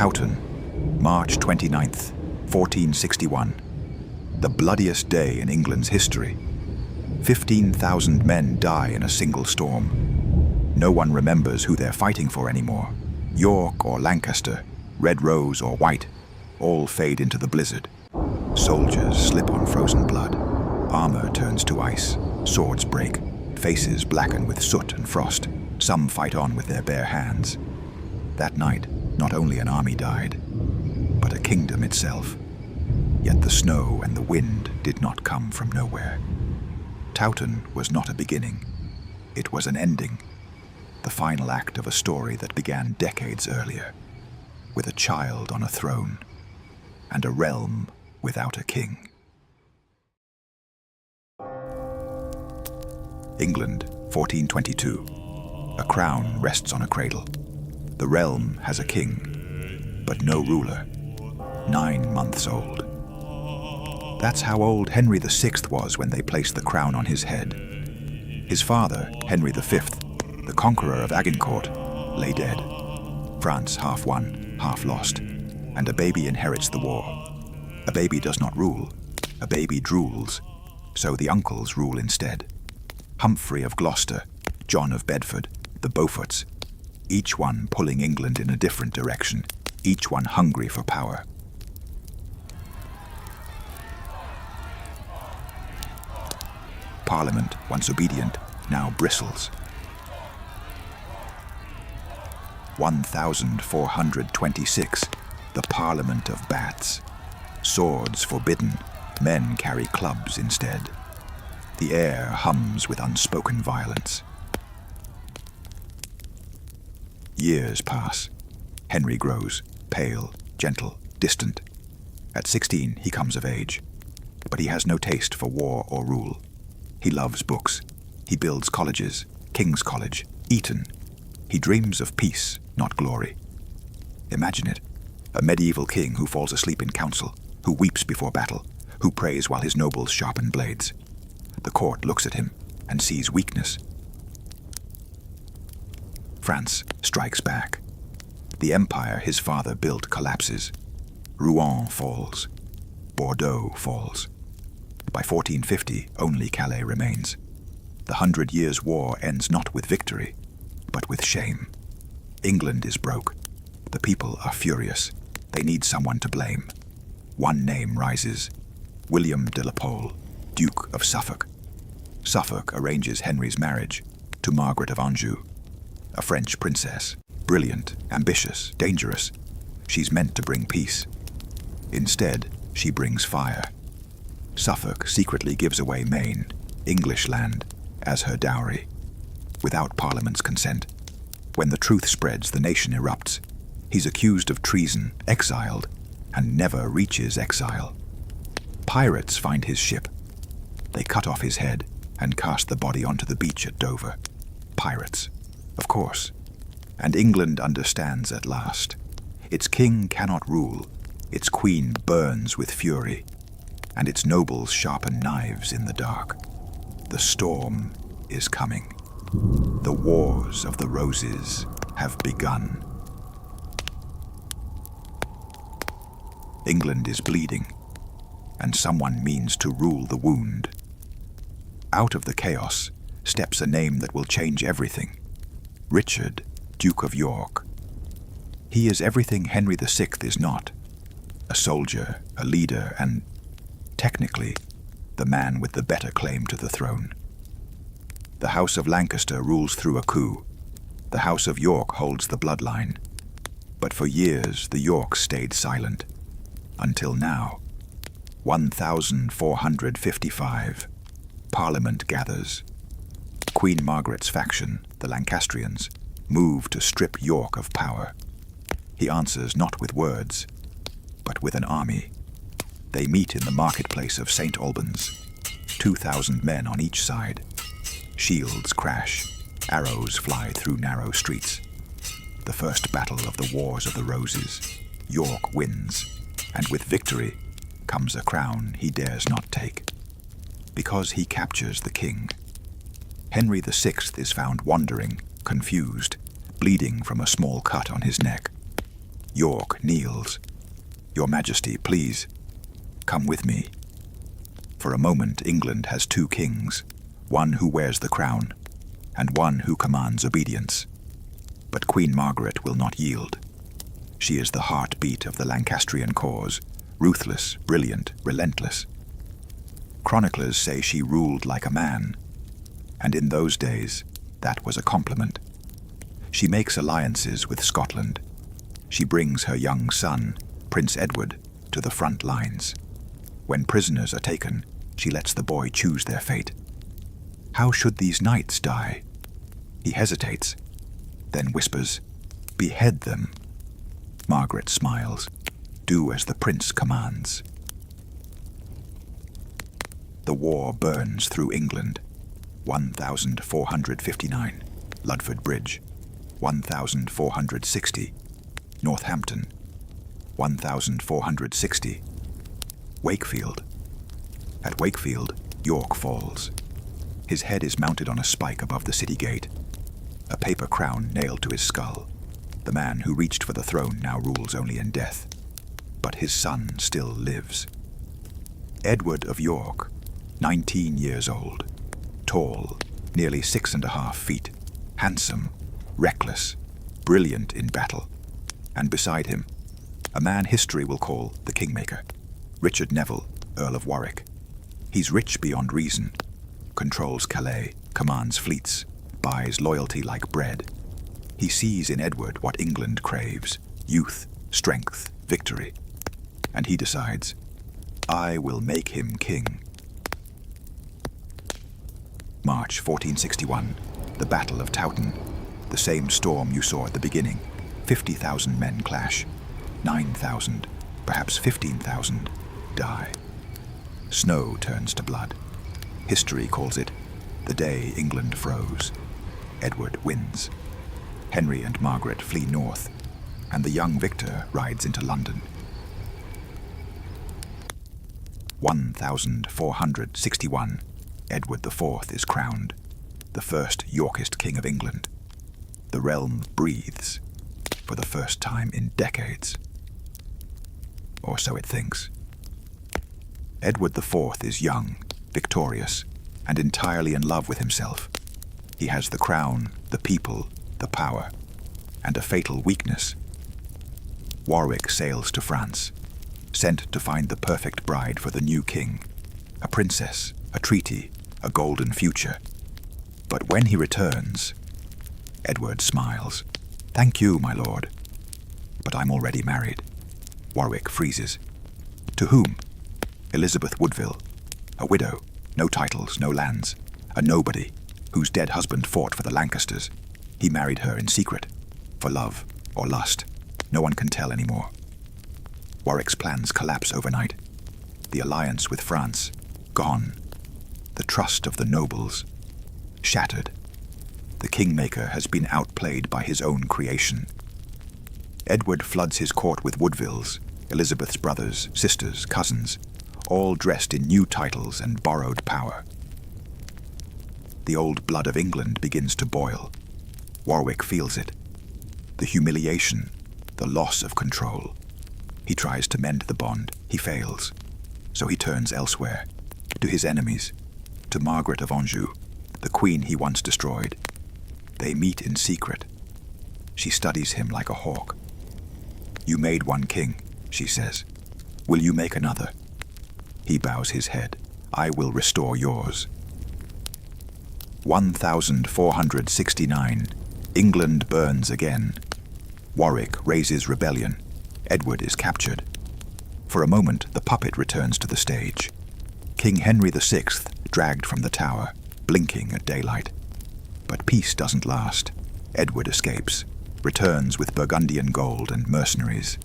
Towton, March 29th, 1461. The bloodiest day in England's history. 15,000 men die in a single storm. No one remembers who they're fighting for anymore. York or Lancaster, Red Rose or White, all fade into the blizzard. Soldiers slip on frozen blood. Armor turns to ice. Swords break. Faces blacken with soot and frost. Some fight on with their bare hands. That night, not only an army died, but a kingdom itself. Yet the snow and the wind did not come from nowhere. Towton was not a beginning. It was an ending. The final act of a story that began decades earlier, with a child on a throne and a realm without a king. England, 1422. A crown rests on a cradle. The realm has a king, but no ruler. 9 months old. That's how old Henry VI was when they placed the crown on his head. His father, Henry V, the conqueror of Agincourt, lay dead. France half won, half lost, and a baby inherits the war. A baby does not rule, a baby drools, so the uncles rule instead. Humphrey of Gloucester, John of Bedford, the Beauforts, each one pulling England in a different direction, each one hungry for power. Parliament, once obedient, now bristles. 1426, the Parliament of Bats. Swords forbidden, men carry clubs instead. The air hums with unspoken violence. Years pass. Henry grows, pale, gentle, distant. At 16, he comes of age. But he has no taste for war or rule. He loves books. He builds colleges, King's College, Eton. He dreams of peace, not glory. Imagine it, a medieval king who falls asleep in council, who weeps before battle, who prays while his nobles sharpen blades. The court looks at him and sees weakness. France strikes back. The empire his father built collapses. Rouen falls. Bordeaux falls. By 1450, only Calais remains. The 100 Years' War ends not with victory, but with shame. England is broke. The people are furious. They need someone to blame. One name rises: William de la Pole, Duke of Suffolk. Suffolk arranges Henry's marriage to Margaret of Anjou, a French princess, brilliant, ambitious, dangerous. She's meant to bring peace. Instead, she brings fire. Suffolk secretly gives away Maine, English land, as her dowry, without Parliament's consent. When the truth spreads, the nation erupts. He's accused of treason, exiled, and never reaches exile. Pirates find his ship. They cut off his head and cast the body onto the beach at Dover. Pirates, of course. And England understands at last. Its king cannot rule. Its queen burns with fury. And its nobles sharpen knives in the dark. The storm is coming. The Wars of the Roses have begun. England is bleeding, and someone means to rule the wound. Out of the chaos steps a name that will change everything. Richard, Duke of York. He is everything Henry VI is not. A soldier, a leader, and, technically, the man with the better claim to the throne. The House of Lancaster rules through a coup. The House of York holds the bloodline. But for years, the Yorks stayed silent. Until now. 1455. Parliament gathers. Queen Margaret's faction, the Lancastrians, move to strip York of power. He answers not with words, but with an army. They meet in the marketplace of St. Albans, 2,000 men on each side. Shields crash, arrows fly through narrow streets. The first battle of the Wars of the Roses. York wins, and with victory comes a crown he dares not take. Because he captures the king. Henry VI is found wandering, confused, bleeding from a small cut on his neck. York kneels. Your Majesty, please, come with me. For a moment, England has two kings, one who wears the crown, and one who commands obedience. But Queen Margaret will not yield. She is the heartbeat of the Lancastrian cause, ruthless, brilliant, relentless. Chroniclers say she ruled like a man, and in those days, that was a compliment. She makes alliances with Scotland. She brings her young son, Prince Edward, to the front lines. When prisoners are taken, she lets the boy choose their fate. How should these knights die? He hesitates, then whispers, "Behead them." Margaret smiles. Do as the prince commands. The war burns through England. 1459, Ludford Bridge. 1460, Northampton. 1460, Wakefield. At Wakefield, York falls. His head is mounted on a spike above the city gate, a paper crown nailed to his skull. The man who reached for the throne now rules only in death, but his son still lives. Edward of York, 19 years old, tall, nearly 6.5 feet, handsome, reckless, brilliant in battle. And beside him, a man history will call the Kingmaker, Richard Neville, Earl of Warwick. He's rich beyond reason, controls Calais, commands fleets, buys loyalty like bread. He sees in Edward what England craves: youth, strength, victory. And he decides, I will make him king. March 1461, the Battle of Towton. The same storm you saw at the beginning. 50,000 men clash. 9,000, perhaps 15,000, die. Snow turns to blood. History calls it the day England froze. Edward wins. Henry and Margaret flee north, and the young victor rides into London. 1461, Edward IV is crowned, the first Yorkist king of England. The realm breathes, for the first time in decades. Or so it thinks. Edward IV is young, victorious, and entirely in love with himself. He has the crown, the people, the power, and a fatal weakness. Warwick sails to France, sent to find the perfect bride for the new king, a princess, a treaty, a golden future. But when he returns, Edward smiles. Thank you, my lord. But I'm already married. Warwick freezes. To whom? Elizabeth Woodville, a widow, no titles, no lands, a nobody, whose dead husband fought for the Lancasters. He married her in secret, for love or lust. No one can tell anymore. Warwick's plans collapse overnight. The alliance with France, gone. The trust of the nobles, shattered. The Kingmaker has been outplayed by his own creation. Edward floods his court with Woodvilles, Elizabeth's brothers, sisters, cousins, all dressed in new titles and borrowed power. The old blood of England begins to boil. Warwick feels it. The humiliation, the loss of control. He tries to mend the bond. He fails. So he turns elsewhere, to his enemies, to Margaret of Anjou, the queen he once destroyed. They meet in secret. She studies him like a hawk. You made one king, she says. Will you make another? He bows his head. I will restore yours. 1469. England burns again. Warwick raises rebellion. Edward is captured. For a moment, the puppet returns to the stage. King Henry VI dragged from the tower, blinking at daylight. But peace doesn't last. Edward escapes, returns with Burgundian gold and mercenaries.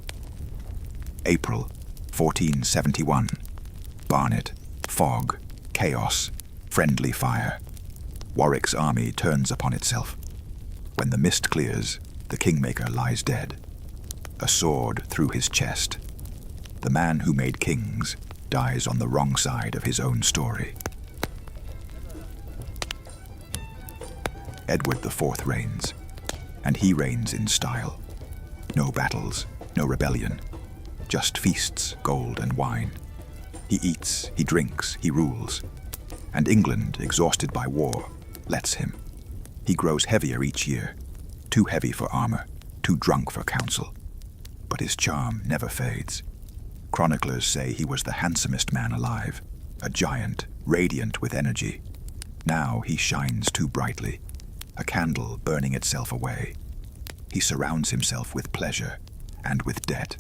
April 1471. Barnet, fog, chaos, friendly fire. Warwick's army turns upon itself. When the mist clears, the Kingmaker lies dead, a sword through his chest. The man who made kings dies on the wrong side of his own story. Edward IV reigns, and he reigns in style. No battles, No rebellion, just feasts, gold and wine. He eats, he drinks, he rules. And England, exhausted by war, lets him. He grows heavier each year, too heavy for armor, too drunk for counsel. But his charm never fades. Chroniclers say he was the handsomest man alive, a giant, radiant with energy. Now he shines too brightly, a candle burning itself away. He surrounds himself with pleasure and with debt.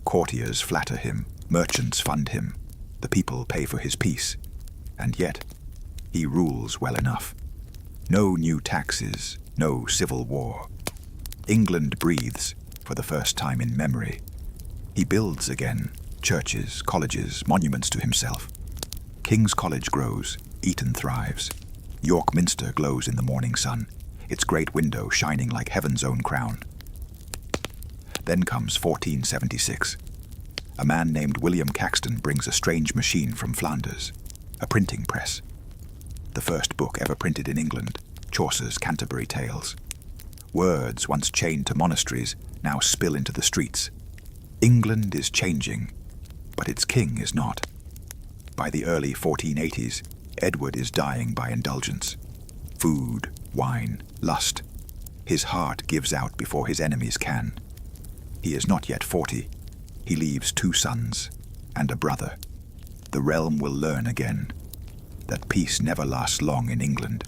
Courtiers flatter him, merchants fund him, the people pay for his peace. And yet, he rules well enough. No new taxes, no civil war. England breathes for the first time in memory. He builds again, churches, colleges, monuments to himself. King's College grows, Eton thrives. York Minster glows in the morning sun, its great window shining like heaven's own crown. Then comes 1476. A man named William Caxton brings a strange machine from Flanders, a printing press. The first book ever printed in England, Chaucer's Canterbury Tales. Words once chained to monasteries now spill into the streets. England is changing, but its king is not. By the early 1480s, Edward is dying by indulgence. Food, wine, lust. His heart gives out before his enemies can. He is not yet 40. He leaves 2 sons and a brother. The realm will learn again that peace never lasts long in England.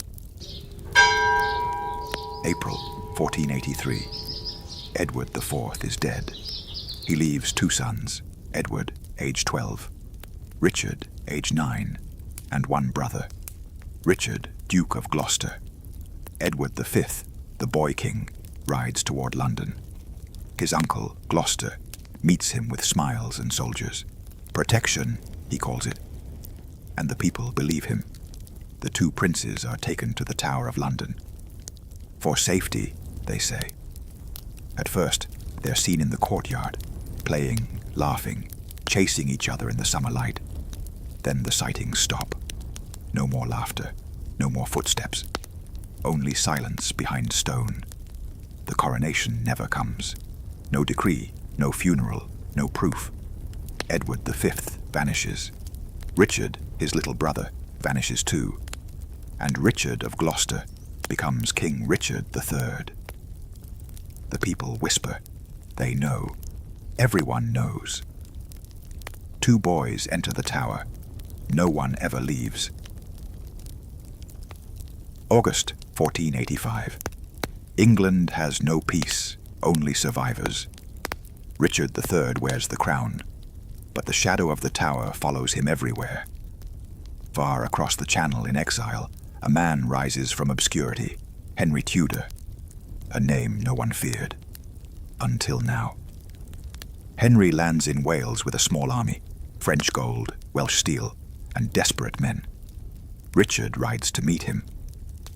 April 1483. Edward IV is dead. He leaves 2 sons, Edward, age 12, Richard, age 9, and 1 brother, Richard, Duke of Gloucester. Edward V, the boy king, rides toward London. His uncle, Gloucester, meets him with smiles and soldiers. Protection, he calls it. And the people believe him. The 2 princes are taken to the Tower of London. For safety, they say. At first, they're seen in the courtyard, playing, laughing, chasing each other in the summer light. Then the sightings stop. No more laughter, no more footsteps. Only silence behind stone. The coronation never comes. No decree, no funeral, no proof. Edward V vanishes. Richard, his little brother, vanishes too. And Richard of Gloucester becomes King Richard III. The people whisper. They know. Everyone knows. 2 boys enter the tower. No one ever leaves. August 1485. England has no peace, only survivors. Richard III wears the crown, but the shadow of the tower follows him everywhere. Far across the Channel in exile, a man rises from obscurity, Henry Tudor, a name no one feared. Until now. Henry lands in Wales with a small army, French gold, Welsh steel, and desperate men. Richard rides to meet him.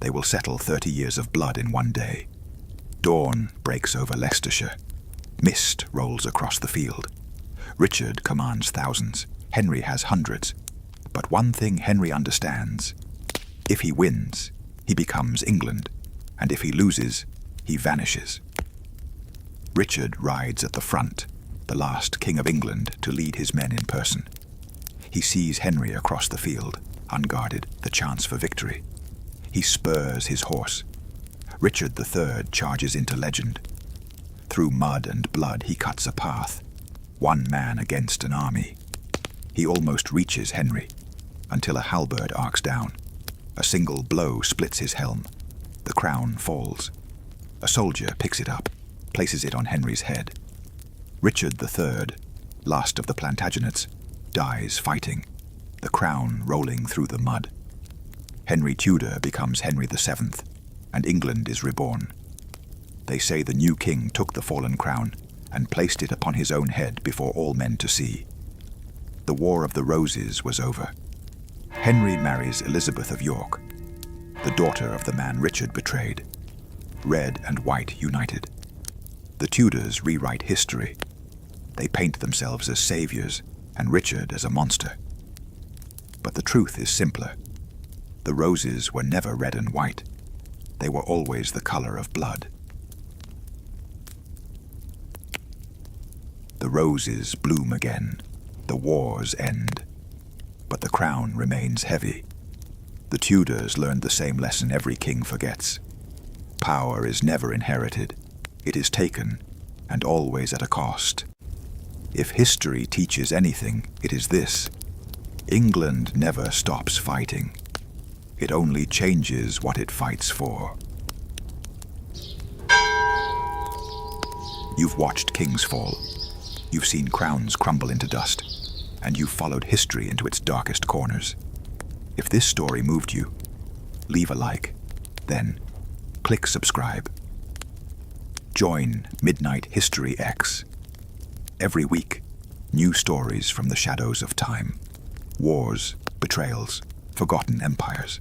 They will settle 30 years of blood in one day. Dawn breaks over Leicestershire. Mist rolls across the field. Richard commands thousands. Henry has hundreds. But one thing Henry understands. If he wins, he becomes England. And if he loses, he vanishes. Richard rides at the front, the last king of England to lead his men in person. He sees Henry across the field, unguarded, the chance for victory. He spurs his horse. Richard III charges into legend. Through mud and blood he cuts a path, 1 man against an army. He almost reaches Henry, until a halberd arcs down. A single blow splits his helm. The crown falls. A soldier picks it up, places it on Henry's head. Richard III, last of the Plantagenets, dies fighting, the crown rolling through the mud. Henry Tudor becomes Henry VII, and England is reborn. They say the new king took the fallen crown and placed it upon his own head before all men to see. The War of the Roses was over. Henry marries Elizabeth of York, the daughter of the man Richard betrayed. Red and white united. The Tudors rewrite history. They paint themselves as saviors and Richard as a monster. But the truth is simpler. The roses were never red and white. They were always the color of blood. The roses bloom again, the wars end, but the crown remains heavy. The Tudors learned the same lesson every king forgets. Power is never inherited. It is taken, and always at a cost. If history teaches anything, it is this: England never stops fighting. It only changes what it fights for. You've watched kings fall. You've seen crowns crumble into dust, and you've followed history into its darkest corners. If this story moved you, leave a like, then click subscribe. Join Midnight History X. Every week, new stories from the shadows of time. Wars, betrayals, forgotten empires.